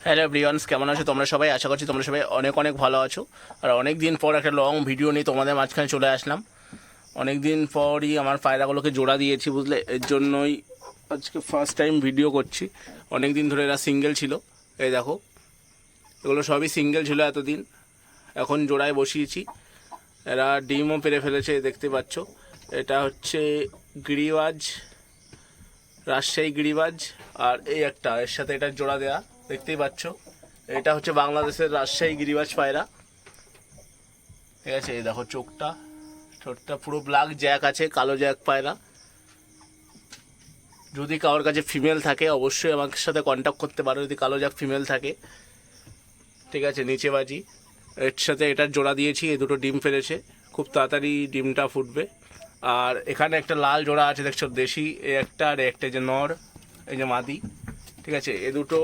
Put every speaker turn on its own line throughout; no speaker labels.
Hello everyone's, কেমন আছো তোমরা সবাই? আশা করছি তোমরা সবাই অনেক অনেক ভালো আছো। আর অনেক দিন পর একটা লং ভিডিও নিয়ে তোমাদের মাঝখানে চলে আসলাম। অনেক দিন পরই আমার পায়রাগুলোকে জোড়া দিয়েছি, বুঝলে, এর জন্যই আজকে ফার্স্ট টাইম ভিডিও করছি। অনেক দিন ধরে এরা সিঙ্গেল ছিল, এই দেখো, এগুলো সবই সিঙ্গেল ছিল এতদিন, এখন জোড়ায় বসিয়েছি। এরা ডিমও পেরে ফেলেছে, দেখতে পাচ্ছ। এটা হচ্ছে গিরিবাজ, রাজশাহী গিরিবাজ। আর এই একটা এর সাথে এটা জোড়া দেয়া, দেখতেই পাচ্ছ। এটা হচ্ছে বাংলাদেশের রাজশাহী গিরিবাজ পায়রা, ঠিক আছে। এই দেখো চোখটা, ঠোঁটটা পুরো ব্ল্যাক জ্যাক আছে, কালো জ্যাক পায়রা। যদি কারোর কাছে ফিমেল থাকে অবশ্যই আমার সাথে কন্ট্যাক্ট করতে পারো, যদি কালো জ্যাক ফিমেল থাকে, ঠিক আছে। নিচে বাজি, এর সাথে এটার জোড়া দিয়েছি, এই দুটো ডিম ফেলেছে, খুব তাড়াতাড়ি ডিমটা ফুটবে। আর এখানে একটা লাল জোড়া আছে, দেখছো, দেশি। এই একটা আর একটা যে নর, এই যে মাদি, ঠিক আছে। এ দুটো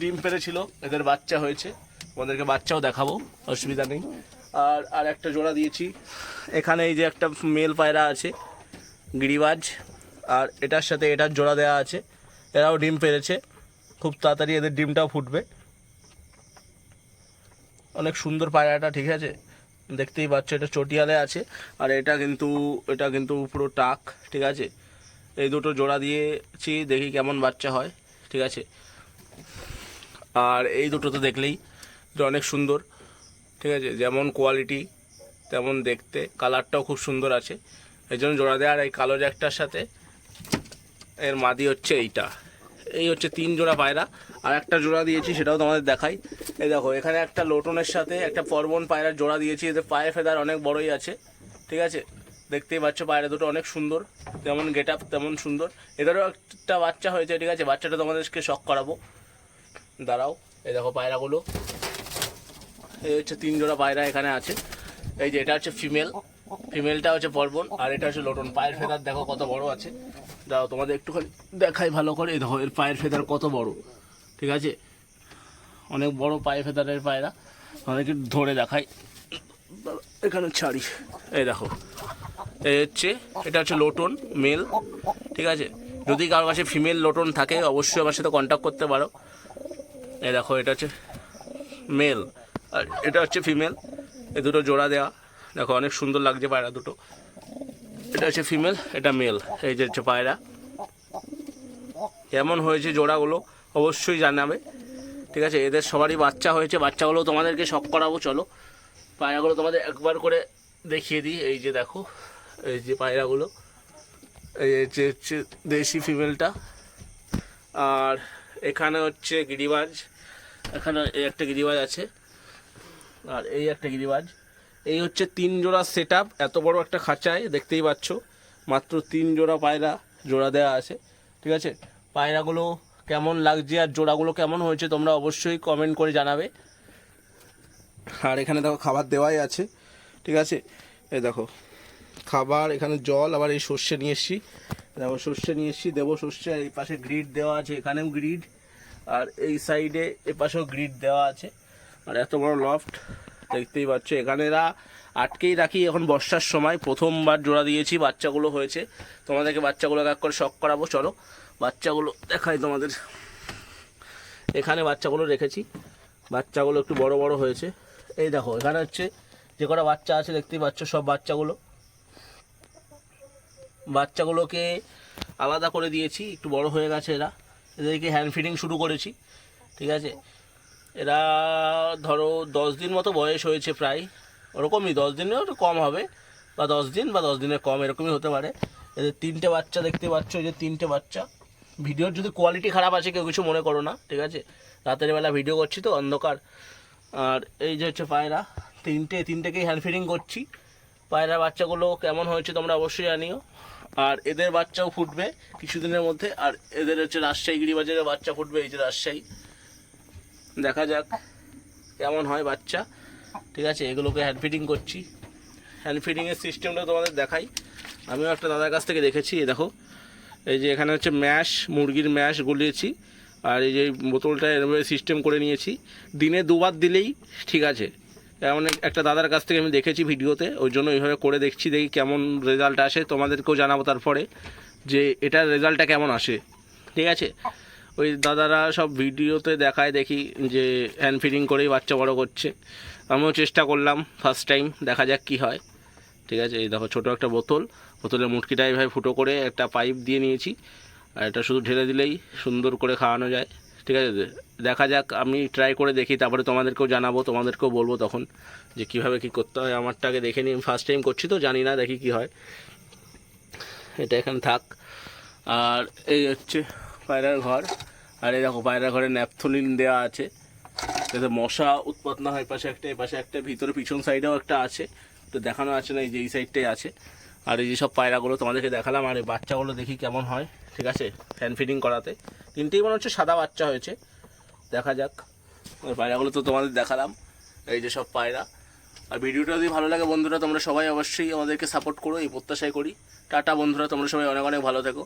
ডিম পেড়েছিল, এদের বাচ্চা হয়েছে, ওদেরকে বাচ্চাও দেখাবো, অসুবিধা নেই। আর আর একটা জোড়া দিয়েছি এখানে, এই যে একটা মেল পায়রা আছে গিরিবাজ, আর এটার সাথে এটার জোড়া দেওয়া আছে। এরাও ডিম পেড়েছে, খুব তাড়াতাড়ি এদের ডিমটাও ফুটবে। অনেক সুন্দর পায়রাটা, ঠিক আছে, দেখতেই পাচ্ছ। এটা চটিয়ালে আছে, আর এটা কিন্তু পুরো টাক, ঠিক আছে। এই দুটো জোড়া দিয়েছি, দেখি কেমন বাচ্চা হয়, ঠিক আছে। আর এই দুটো তো দেখলেই যে অনেক সুন্দর, ঠিক আছে, যেমন কোয়ালিটি তেমন দেখতে, কালারটাও খুব সুন্দর আছে, এই জন্য জোড়া দেয়। আর এই কালো জ্যাকটার সাথে এর মাদি হচ্ছে এইটা। এই হচ্ছে 3 জোড়া পায়রা। আর একটা জোড়া দিয়েছি, সেটাও তোমাদের দেখাই। এই দেখো, এখানে একটা লোটনের সাথে একটা পরবন পায়রার জোড়া দিয়েছি। এদের পায়ে ফেদার অনেক বড়ই আছে, ঠিক আছে, দেখতেই পাচ্ছ। পায়রা দুটো অনেক সুন্দর, যেমন গেট আপ তেমন সুন্দর। এদেরও একটা বাচ্চা হয়েছে, ঠিক আছে। বাচ্চাটা তোমাদেরকে শখ করাবো, দাঁড়াও। এই দেখো পায়রাগুলো, এই হচ্ছে 3 জোড়া পায়রা এখানে আছে। এই যে এটা হচ্ছে ফিমেল, ফিমেলটা হচ্ছে পরবন, আর এটা হচ্ছে লোটন। পায়ের ফেদার দেখো কত বড় আছে, দাও তোমাদের একটুখানি দেখাই ভালো করে। এই দেখো এর পায়ের ফেদার কত বড়, ঠিক আছে, অনেক বড় পায়ে ফেদারের পায়রা। অনেকে ধরে দেখাই, এখানে ছাড়ি। এই দেখো, এই হচ্ছে, এটা হচ্ছে লোটন মেল, ঠিক আছে। যদি কারোর কাছে ফিমেল লোটন থাকে অবশ্যই আমার সাথে কন্ট্যাক্ট করতে পারো। এই দেখো, এটা হচ্ছে মেল, আর এটা হচ্ছে ফিমেল। এই দুটো জোড়া দেওয়া, দেখো অনেক সুন্দর লাগছে পায়রা দুটো। এটা হচ্ছে ফিমেল, এটা মেল। এই যে হচ্ছে পায়রা, কেমন হয়েছে জোড়াগুলো অবশ্যই জানাবে, ঠিক আছে। এদের সবারই বাচ্চা হয়েছে, বাচ্চাগুলো তোমাদেরকে শখ করাবো। চলো পায়রাগুলো তোমাদের একবার করে দেখিয়ে দিই। এই যে দেখো, এই যে পায়রাগুলো, এই যে হচ্ছে দেশি ফিমেলটা। আর এখানে হচ্ছে গিরিবাজ, এখানে এই একটা গিরিবাজ আছে, আর এই একটা গিরিবাজ। এই হচ্ছে 3 জোড়া সেট আপ, এত বড় একটা খাঁচায়, দেখতেই পাচ্ছ। মাত্র 3 জোড়া পায়রা জোড়া দেওয়া আছে, ঠিক আছে। পায়রাগুলো কেমন লাগছে আর জোড়াগুলো কেমন হয়েছে তোমরা অবশ্যই কমেন্ট করে জানাবে। আর এখানে দেখো খাবার দেওয়াই আছে, ঠিক আছে। এই দেখো খাবার, এখানে জল, আবার এই সর্ষে নিয়ে এসছি, দেখো সর্ষে নিয়ে এসছি, দেবো সর্ষে। আর এই পাশে গ্রিড দেওয়া আছে, এখানেও গ্রিড, আর এই সাইডে এ পাশেও গ্রিড দেওয়া আছে। আর এত বড় লফট, দেখতেই পাচ্ছ। এখানে এরা আটকেই রাখি, এখন বর্ষার সময় প্রথমবার জোড়া দিয়েছি, বাচ্চাগুলো হয়েছে। তোমাদেরকে বাচ্চাগুলো এক করে শখ করাবো, চলো বাচ্চাগুলো দেখাই তোমাদের। এখানে বাচ্চাগুলো রেখেছি, বাচ্চাগুলো একটু বড় বড় হয়েছে। এই দেখো এখানে হচ্ছে যে কটা বাচ্চা আছে, দেখতেই পাচ্ছ। সব বাচ্চাগুলোকে আলাদা করে দিয়েছি, একটু বড় হয়ে গেছে এরা। এদেরকে হ্যান্ড ফিডিং শুরু করেছি, ঠিক আছে। এরা ধরো 10 দিন মতো বয়স হয়েছে প্রায়, ওরকমই 10 দিনেও একটু কম হবে, বা 10 দিন বা 10 দিনের কম, এরকমই হতে পারে। এদের 3টে বাচ্চা দেখতে পাচ্ছ, এই যে 3টে বাচ্চা। ভিডিওর যদি কোয়ালিটি খারাপ আছে কেউ কিছু মনে করো না, ঠিক আছে, রাতের বেলা ভিডিও করছি তো, অন্ধকার। আর এই যে হচ্ছে পায়রা, তিনটেকেই হ্যান্ড ফিডিং করছি। পায়রা বাচ্চাগুলো কেমন হয়েছে তোমরা অবশ্যই জানিও। আর এদের বাচ্চাও ফুটবে কিছুদিনের মধ্যে। আর এদের হচ্ছে রাজশাহী গিরিবাজারের বাচ্চা ফুটবে, এই যে রাজশাহী, দেখা যাক কেমন হয় বাচ্চা, ঠিক আছে। এগুলোকে হ্যান্ড ফিডিং করছি। হ্যান্ড ফিডিংয়ের সিস্টেমটা তোমাদের দেখাই, আমিও একটা দাদার কাছ থেকে দেখেছি। এই দেখো, এই যে এখানে হচ্ছে ম্যাশ, মুরগির ম্যাশ গলিয়েছি, আর এই যে বোতলটা এরভাবে সিস্টেম করে নিয়েছি। দিনে 2বার দিলেই ঠিক আছে, এমন একটা দাদার কাছ থেকে আমি দেখেছি ভিডিওতে, ওই জন্য এইভাবে করে দেখছি, দেখি কেমন রেজাল্ট আসে। তোমাদেরকেও জানাবো তারপরে যে এটার রেজাল্টটা কেমন আসে, ঠিক আছে। ওই দাদারা সব ভিডিওতে দেখায় দেখি যে হ্যান্ড ফিডিং করেই বাচ্চা বড় করছে। আমিও চেষ্টা করলাম ফার্স্ট টাইম, দেখা যাক কি হয়। ঠিক আছে, এই দেখো ছোটো একটা বোতলের মুটকিটা এইভাবে ফুটো করে একটা পাইপ দিয়ে নিয়েছি, আর এটা শুধু ঢেলে দিলেই সুন্দর করে খাওয়ানো যায়। ঠিক আছে, দেখা যাক, আমি ট্রাই করে দেখি, তারপরে তোমাদেরকেও জানাবো, তোমাদেরকেও বলবো তখন যে কীভাবে কী করতে হয়। আমারটাকে দেখে নিই, ফার্স্ট টাইম করছি তো জানি না, দেখি কি হয়। এটা এখানে থাক। আর এই হচ্ছে পায়রার ঘর, আর এই দেখো পায়রার ঘরে ন্যাপথলিন দেওয়া আছে যাতে মশা উৎপাত না হয়। পাশে একটা, পাশে একটা, ভিতরে পিছন সাইডেও একটা আছে, তো দেখানো আছে না, এই যে এই সাইডটাই আছে। আর এই যে সব পায়রাগুলো তোমাদেরকে দেখালাম, আর এই বাচ্চাগুলো দেখি কেমন হয়। ঠিক আছে, ফ্যান ফিডিং করাতে তিনটেই মনে হচ্ছে সাদা বাচ্চা হয়েছে, দেখা যাক। ওই পায়রাগুলো তো তোমাদের দেখালাম, এই যে সব পায়রা। আর ভিডিওটা যদি ভালো লাগে বন্ধুরা, তোমরা সবাই অবশ্যই আমাদেরকে সাপোর্ট করো, এই প্রত্যাশাই করি। টাটা বন্ধুরা, তোমরা সবাই অনেক অনেক ভালো থেকো।